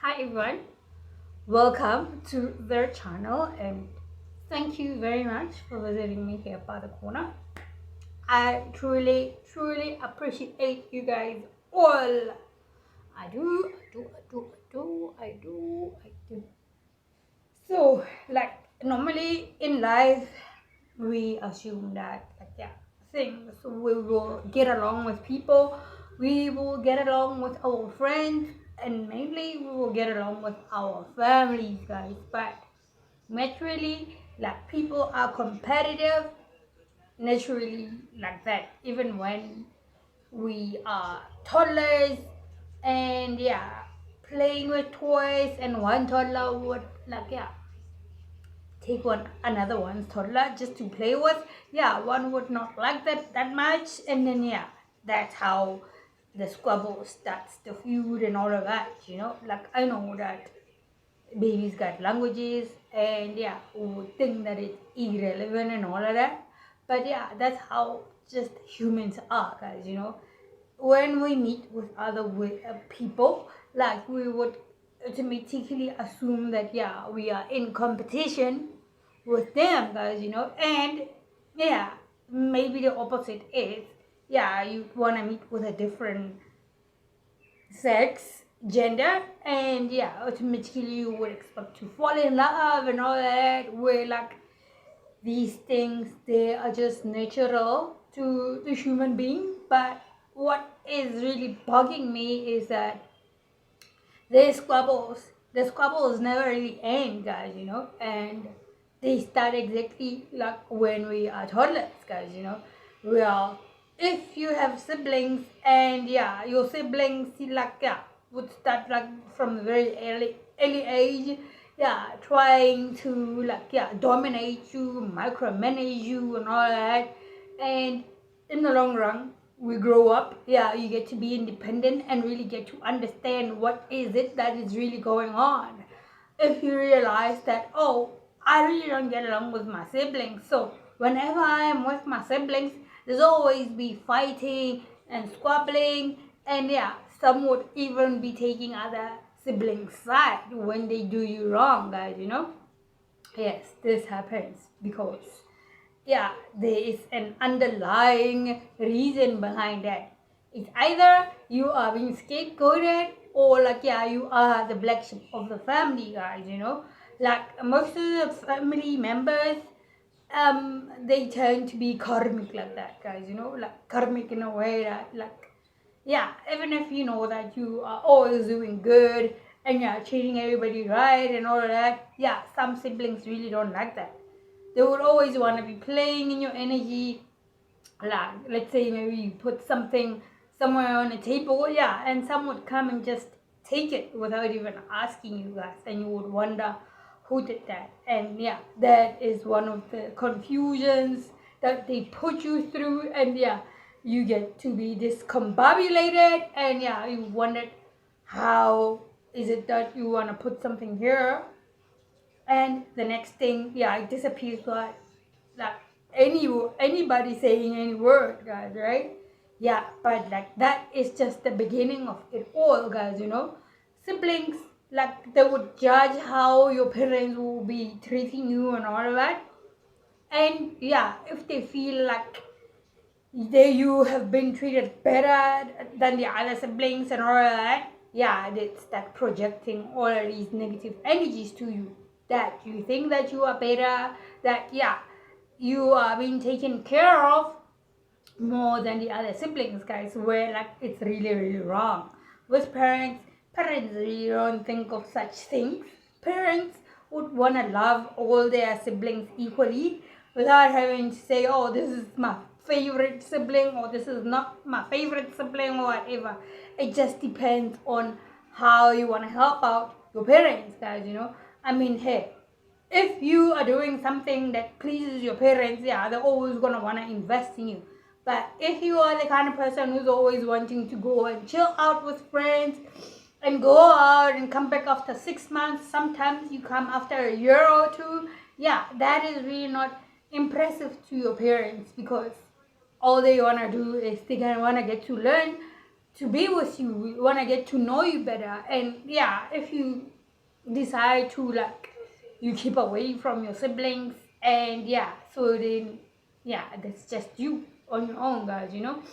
Hi everyone, welcome to their channel and thank you very much for visiting me here by the corner. I truly appreciate you guys all. I do. So, like, normally in life, we assume that, things we will get along with people, we will get along with our friends, and mainly we will get along with our families, guys. But naturally, like, people are competitive, naturally, like that, even when we are toddlers and playing with toys, and one toddler would take another one's toddler just to play with. One would not like that much, and then that's how the squabble starts, the feud and all of that. Like, I know that babies got languages, and we would think that it's irrelevant and all of that, but that's how just humans are, guys. When we meet with other people, like, we would automatically assume that we are in competition with them, guys. And maybe the opposite is, you want to meet with a different sex, gender, and automatically you would expect to fall in love and all that, where, like, these things, they are just natural to the human being. But what is really bugging me is that the squabbles never really end, guys. And they start exactly like when we are toddlers, guys. Well, if you have siblings, and your siblings, like, would start, like, from a very early age, trying to, like, dominate you, micromanage you and all that. And in the long run, we grow up, you get to be independent and really get to understand what is it that is really going on. If you realize that, oh, I really don't get along with my siblings, so whenever I am with my siblings, there's always be fighting and squabbling, and some would even be taking other siblings' side when they do you wrong, guys. Yes, this happens because there is an underlying reason behind that. It's either you are being scapegoated, or, like, you are the black sheep of the family, guys. Like, most of the family members, they tend to be karmic like that, guys. Like, karmic in a way that, like, even if you know that you are always doing good and you're treating everybody right and all of that, some siblings really don't like that. They would always want to be playing in your energy. Like, let's say maybe you put something somewhere on a table, and some would come and just take it without even asking you guys, and you would wonder who did that. And that is one of the confusions that they put you through, and you get to be discombobulated, and you wondered, how is it that you want to put something here, and the next thing, it disappears, like anybody saying any word, guys, right? But, like, that is just the beginning of it all, guys. Siblings, like, they would judge how your parents will be treating you and all of that. And if they feel like you have been treated better than the other siblings and all of that, they start projecting all of these negative energies to you, that you think that you are better, that you are being taken care of more than the other siblings, guys, where, like, it's really wrong. With parents really don't think of such things. Parents would want to love all their siblings equally, without having to say, oh, this is my favorite sibling, or this is not my favorite sibling, or whatever. It just depends on how you want to help out your parents, guys. I mean, hey, if you are doing something that pleases your parents, they're always going to want to invest in you. But if you are the kind of person who's always wanting to go and chill out with friends and go out and come back after 6 months, sometimes you come after a year or two, that is really not impressive to your parents, because all they want to do is they want to get to learn to be with you. We want to get to know you better. And yeah, if you decide to like you keep away from your siblings, and yeah, so then yeah, that's just you on your own, guys, you know.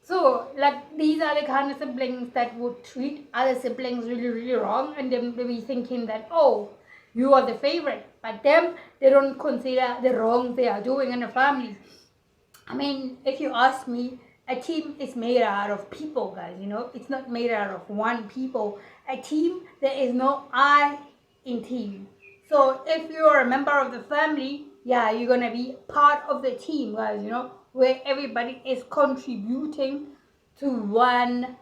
So like these are the kind of siblings that would treat other siblings really really wrong, and then they be thinking that, oh, you are the favorite, but them, they don't consider the wrong they are doing in the family. I mean, if you ask me, a team is made out of people, guys, you know. It's not made out of one people. A team, there is no I in team. So if you're a member of the family, yeah, you're gonna be part of the team, guys, you know, where everybody is contributing to one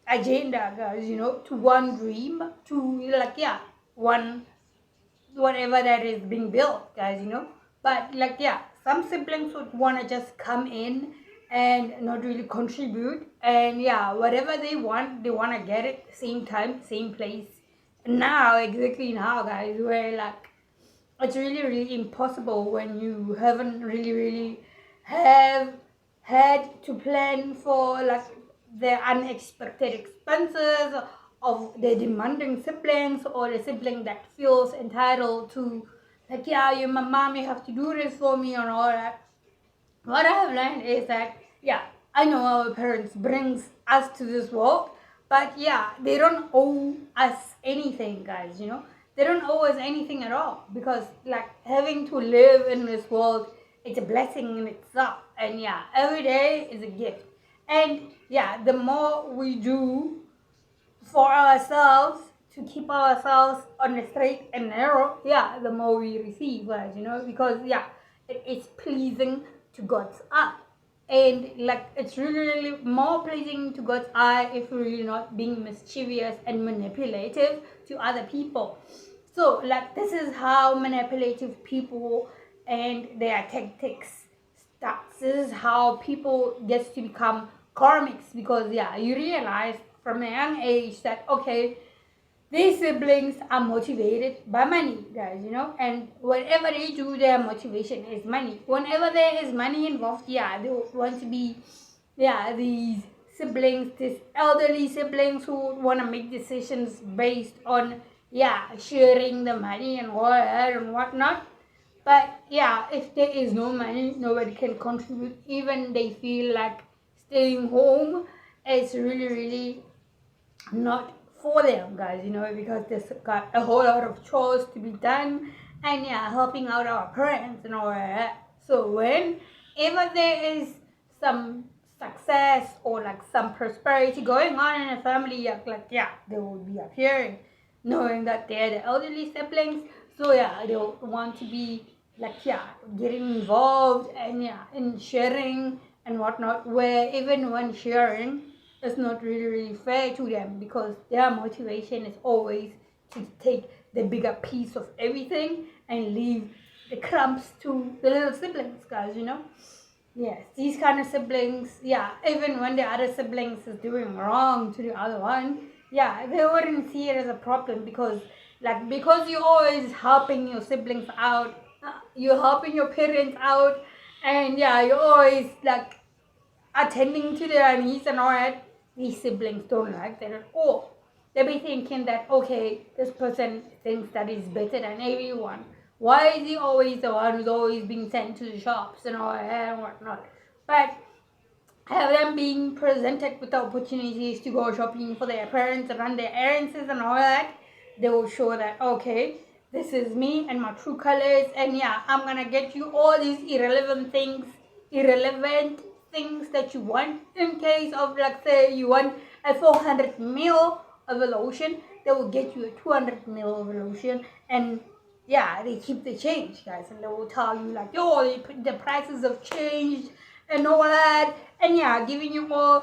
agenda, guys, you know, to one dream, to like, yeah, one whatever that is being built, guys, you know. But like, yeah, some siblings would want to just come in and not really contribute, and yeah, whatever they want to get it same time, same place. Now, exactly now, guys, where like it's really really impossible when you haven't really have had to plan for like the unexpected expenses of the demanding siblings, or the sibling that feels entitled to, like, yeah, you're my mom, you have to do this for me and all that. What I have learned is that, yeah, I know our parents brings us to this world, but yeah, they don't owe us anything, guys, you know. They don't owe us anything at all, because like having to live in this world, it's a blessing in itself. And yeah, every day is a gift. And yeah, the more we do for ourselves to keep ourselves on the straight and narrow, yeah, the more we receive, guys, you know, because yeah, it is pleasing to God's eye. And like it's really, really more pleasing to God's eye if we're not being mischievous and manipulative to other people. So like this is how manipulative people and their tactics starts. This is how people gets to become karmics, because yeah, you realize from a young age that okay, these siblings are motivated by money, guys, you know, and whatever they do, their motivation is money. Whenever there is money involved, yeah, they want to be, yeah, these siblings, these elderly siblings who want to make decisions based on, yeah, sharing the money and all that and whatnot. But yeah, if there is no money, nobody can contribute. Even they feel like staying home is really, really not for them, guys, you know, because there's got a whole lot of chores to be done, and yeah, helping out our parents and all that. So whenever there is some success or like some prosperity going on in a family, like yeah, they will be appearing, knowing that they're the elderly siblings. So yeah, they'll want to be like, yeah, getting involved and yeah, in sharing and whatnot, where even when sharing, it's not really fair to them, because their motivation is always to take the bigger piece of everything and leave the crumbs to the little siblings, guys, you know. Yes, these kind of siblings, yeah, even when the other siblings is doing wrong to the other one, yeah, they wouldn't see it as a problem, because because you're always helping your siblings out, you're helping your parents out, and yeah, you're always like attending to their needs and all that. These siblings don't like that at all. They'll be thinking that, okay, this person thinks that he's better than everyone. Why is he always the one who's always being sent to the shops and all that and whatnot? But have them being presented with the opportunities to go shopping for their parents and run their errands and all that, they will show that, okay, this is me and my true colors, and yeah, I'm gonna get you all these irrelevant things that you want. In case of, like, say you want a 400 ml of a lotion, they will get you a 200 ml of a lotion, and yeah, they keep the change, guys, and they will tell you like, yo, the prices have changed and all that, and yeah, giving you all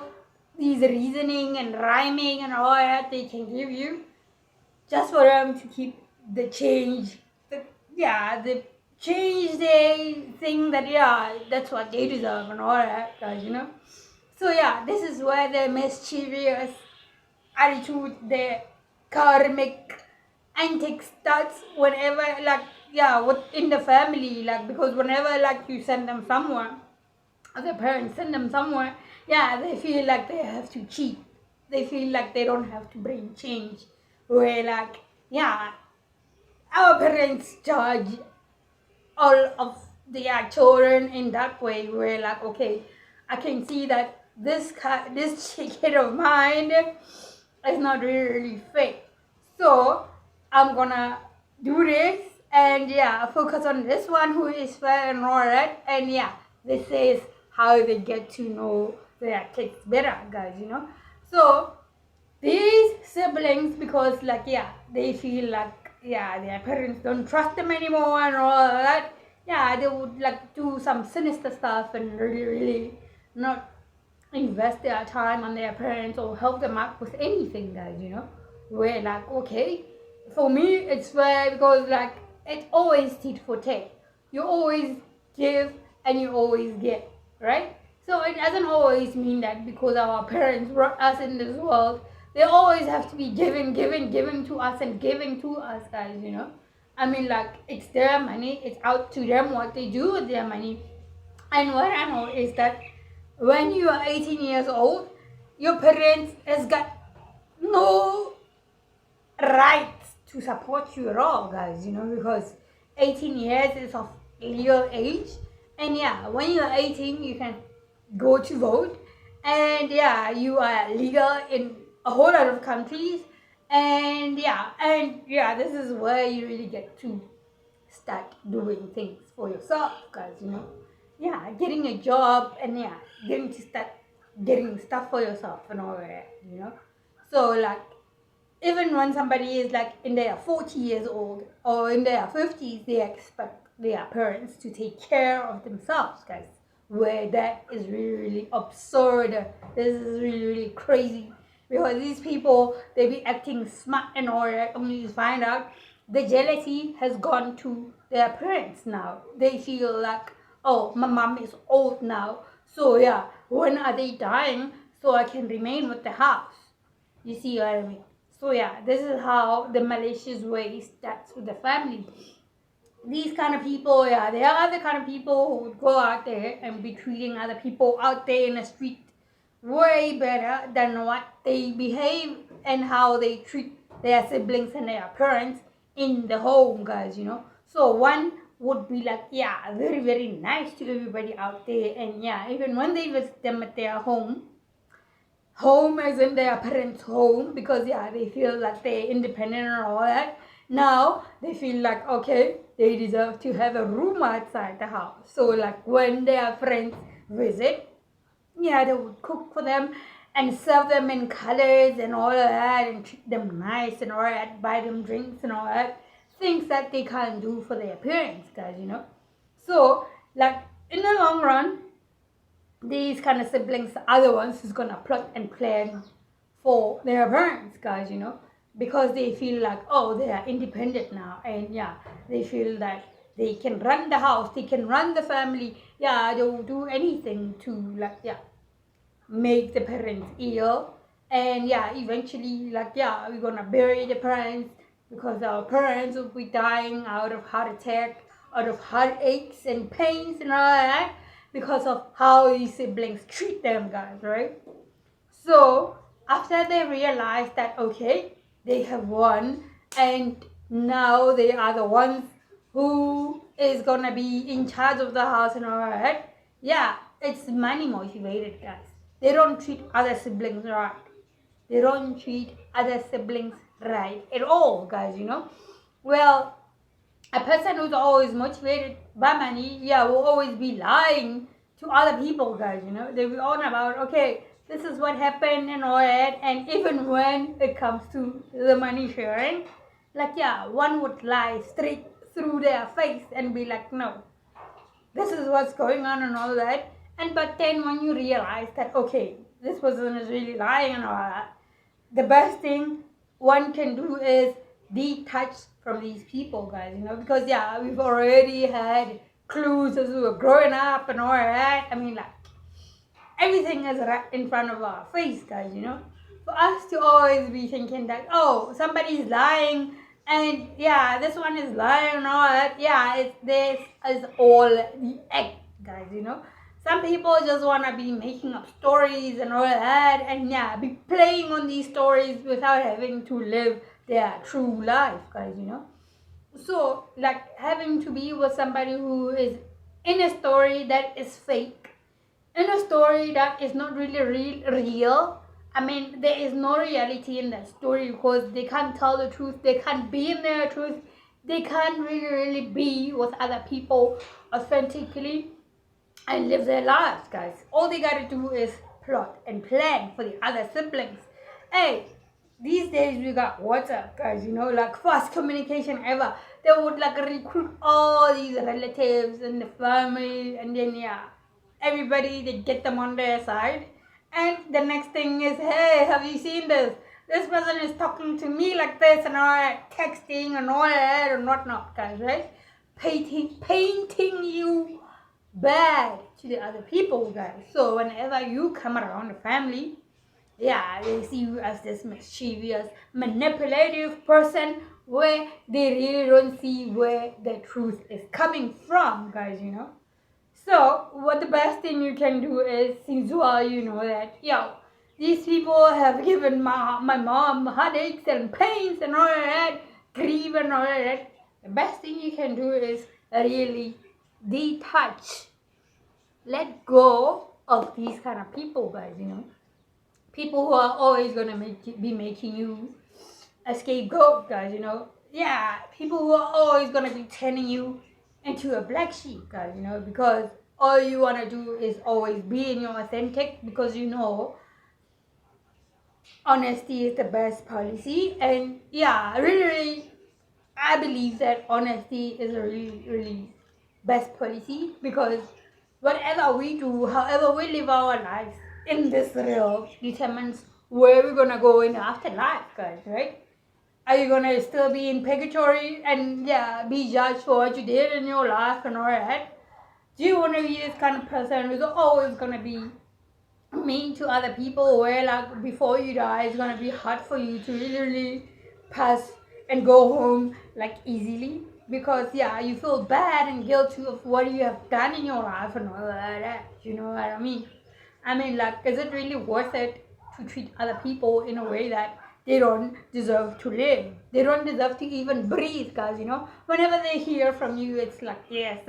these reasoning and rhyming and all that they can give you, just for them to keep the change. The change, they think that yeah, that's what they deserve and all that, guys, you know. So yeah, this is where the mischievous attitude, the karmic antics starts whenever, like, yeah, in the family, like, because whenever like you send them somewhere, or the parents send them somewhere, yeah, they feel like they have to cheat. They feel like they don't have to bring change. Where like, yeah, our parents judge all of their children in that way. Where like, okay, I can see that this kid of mine is not really fit. So I'm gonna do this and yeah, focus on this one who is fair and all that. And yeah, this is how they get to know their kids better, guys, So these siblings, because like yeah, they feel like yeah, their parents don't trust them anymore and all that. Yeah, they would like do some sinister stuff and really not invest their time on their parents or help them out with anything, guys, Where like, okay, for me it's fair because like it's always tit for tat. You always give and you always get, right? So it doesn't always mean that because our parents brought us in this world, they always have to be giving to us and giving to us, guys, I mean, like, it's their money, it's out to them what they do with their money. And what I know is that when you are 18 years old, your parents has got no rights to support you at all, guys, because 18 years is of legal age. And yeah, when you're 18, you can go to vote. And yeah, you are legal in a whole lot of countries. And yeah, this is where you really get to start doing things for yourself, guys, Yeah, getting a job and yeah, getting to start getting stuff for yourself and all that, So like, even when somebody is like in their 40 years old or in their 50s, they expect their parents to take care of themselves, guys. Where that is really absurd. This is really crazy. Because these people, they be acting smart and all that, only to find out the jealousy has gone to their parents now. They feel like, oh, my mom is old now. So yeah, when are they dying so I can remain with the house? You see what I mean? So yeah, this is how the malicious way starts with the family. These kind of people, yeah, there are other kind of people who would go out there and be treating other people out there in the street way better than what they behave and how they treat their siblings and their parents in the home, guys, So one would be like, yeah, very nice to everybody out there, and yeah, even when they visit them at their home as in their parents' home, because yeah, they feel like they're independent and all that. Now they feel like, okay, they deserve to have a room outside the house. So like when their friends visit, yeah, they would cook for them and serve them in colors and all of that and treat them nice and all that, buy them drinks and all that, things that they can't do for their parents, guys, So like in the long run, these kind of siblings are the ones who's gonna plot and plan for their parents, guys, because they feel like, oh, they are independent now, and yeah, they feel that they can run the house, they can run the family, yeah, they will do anything to like, yeah, make the parents ill, and yeah, eventually, like, yeah, we're gonna bury the parents because our parents will be dying out of heart attack, out of heartaches and pains and all that, because of how these siblings treat them, guys, right? So after they realize that, okay, they have won and now they are the ones who is gonna be in charge of the house and all that, yeah, it's money motivated, guys. They don't treat other siblings right. They don't treat other siblings right at all, guys, Well, a person who's always motivated by money, yeah, will always be lying to other people, guys, They will on about, okay, this is what happened and all that, and even when it comes to the money sharing, like, yeah, one would lie straight through their face and be like, no, this is what's going on and all that, and but then when you realize that, okay, this person is really lying and all that, the best thing one can do is detach from these people, guys, because yeah, we've already had clues as we were growing up and all that. I mean, like, everything is right in front of our face, guys, For us to always be thinking that, oh, somebody's lying, and yeah, this one is lying and all that, yeah, this is all the act, guys, Some people just want to be making up stories and all that, and yeah, be playing on these stories without having to live their true life, guys, So, like, having to be with somebody who is in a story that is fake, in a story that is not really real. I mean, there is no reality in that story because they can't tell the truth, they can't be in their truth, they can't really be with other people authentically and live their lives, guys. All they gotta do is plot and plan for the other siblings. Hey, these days we got WhatsApp, guys, like fast communication ever. They would like recruit all these relatives and the family, and then yeah, everybody, they get them on their side. And the next thing is, hey, have you seen this? This person is talking to me like this and all that, texting and all that and whatnot, guys, right? Painting you bad to the other people, guys. So whenever you come around the family, yeah, they see you as this mischievous, manipulative person where they really don't see where the truth is coming from, guys, So what the best thing you can do is, since you know that, these people have given my mom headaches and pains and all of that, grief and all of that, the best thing you can do is really detach, let go of these kind of people, guys, people who are always going to be making you a scapegoat, guys, yeah, people who are always going to be turning you into a black sheep, guys, because all you want to do is always be in your authentic, because honesty is the best policy. And yeah, really, I believe that honesty is a really best policy, because whatever we do, however we live our lives in this world, determines where we're gonna go in the afterlife, guys, right? Are you gonna still be in purgatory and be judged for what you did in your life and all that? Do you wanna be this kind of person who's always gonna be mean to other people, where like before you die it's gonna be hard for you to really pass and go home like easily, because you feel bad and guilty of what you have done in your life and all that, you know what I mean? Like, is it really worth it to treat other people in a way that they don't deserve to live? They don't deserve to even breathe, guys, whenever they hear from you, it's like, yes,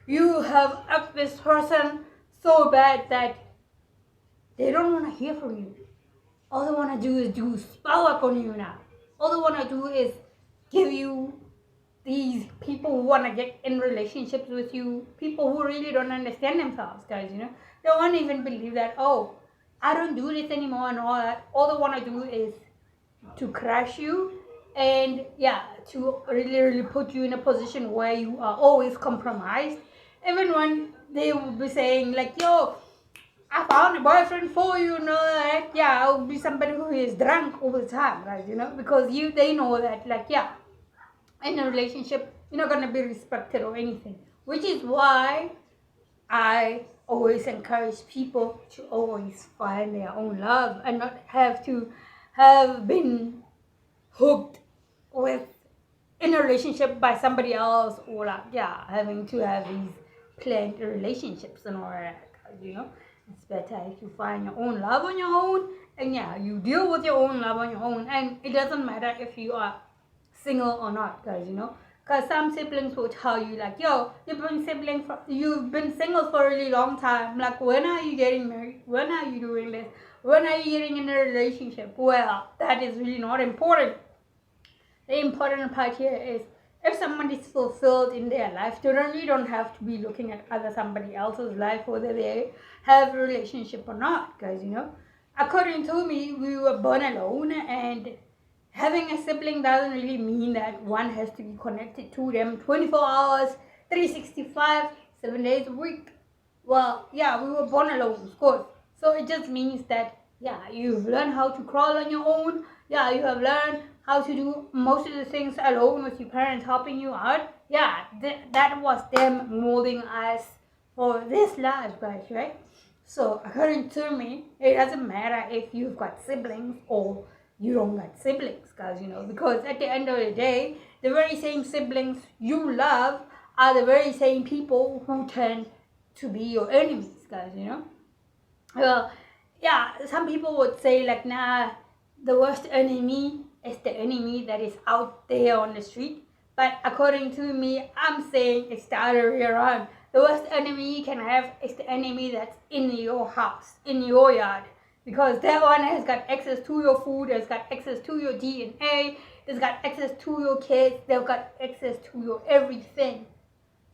you have upped this person so bad that they don't want to hear from you. All they want to do is do spell work on you now. All they want to do is give you these people who want to get in relationships with you, people who really don't understand themselves, guys, They won't even believe that, oh, I don't do this anymore and all that. All they want to do is to crush you and, to really put you in a position where you are always compromised. Even when they will be saying, like, yo, I found a boyfriend for you, that, I'll be somebody who is drunk all the time, right, because they know that, like, in a relationship, you're not going to be respected or anything, which is why I always encourage people to always find their own love and not have to have been hooked with in a relationship by somebody else, or like, having to have these planned relationships and all that, It's better if you find your own love on your own, and you deal with your own love on your own, and it doesn't matter if you are single or not, guys, because some siblings will tell you, like, yo, you've been single for a really long time, like, when are you getting married? When are you doing this? When are you getting in a relationship? Well, that is really not important. The important part here is, if someone is fulfilled in their life, they really don't have to be looking at somebody else's life, whether they have a relationship or not, guys, According to me, we were born alone, and having a sibling doesn't really mean that one has to be connected to them 24 hours, 365, 7 days a week. Well, we were born alone, of course. So it just means that, you've learned how to crawl on your own. You have learned how to do most of the things alone with your parents helping you out. That was them molding us for this life, guys, right? So according to me, it doesn't matter if you've got siblings or you don't got siblings, guys, because at the end of the day, the very same siblings you love are the very same people who turn to be your enemies, guys, you know. Well, yeah, some people would say like, nah, the worst enemy is the enemy that is out there on the street. But according to me, I'm saying it's the other way around. The worst enemy you can have is the enemy that's in your house, in your yard. Because that one has got access to your food, has got access to your DNA, has got access to your kids, they've got access to your everything.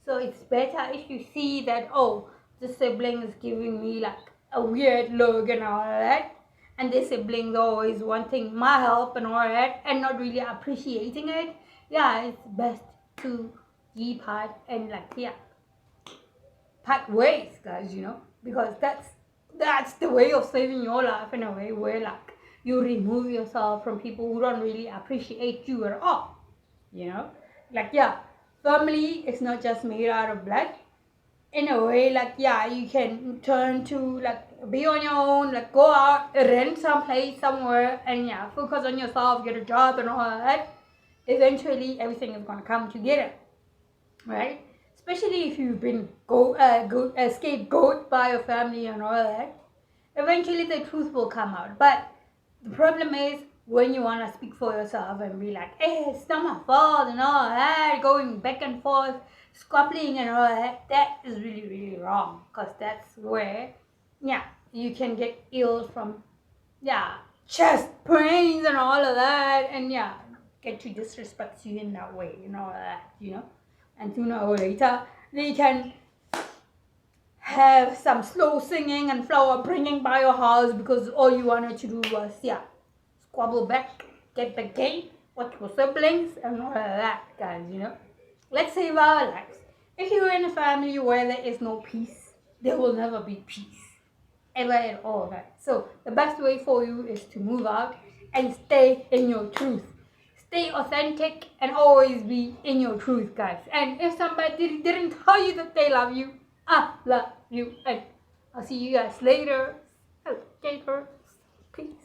So it's better if you see that, oh, the sibling is giving me like a weird look and all that, and the sibling's always wanting my help and all that, and not really appreciating it. Yeah, it's best to depart and like, yeah, part ways, guys, you know, because that's the way of saving your life in a way where like you remove yourself from people who don't really appreciate you at all, you know. Like, yeah, family is not just made out of blood. In a way, like, yeah, you can turn to like be on your own, like go out, rent someplace somewhere, and yeah, focus on yourself, get a job and all that. Eventually everything is gonna come together, right? Especially if you've been scapegoat by your family and all that. Eventually the truth will come out. But the problem is when you want to speak for yourself and be like, hey, it's not my fault and all that, going back and forth, squabbling and all that, that is really, really wrong. Because that's where, yeah, you can get ill from, yeah, chest pains and all of that. And yeah, get to disrespect you in that way and all of that, you know. And sooner or later, they can have some slow singing and flower bringing by your house because all you wanted to do was, yeah, squabble back, get back game with your siblings and all of that, guys, you know. Let's save our lives. If you're in a family where there is no peace, there will never be peace. Ever at all, guys. So the best way for you is to move out and stay in your truth. Stay authentic and always be in your truth, guys. And if somebody didn't tell you that they love you, I love you. And I'll see you guys later. Alligators. Peace.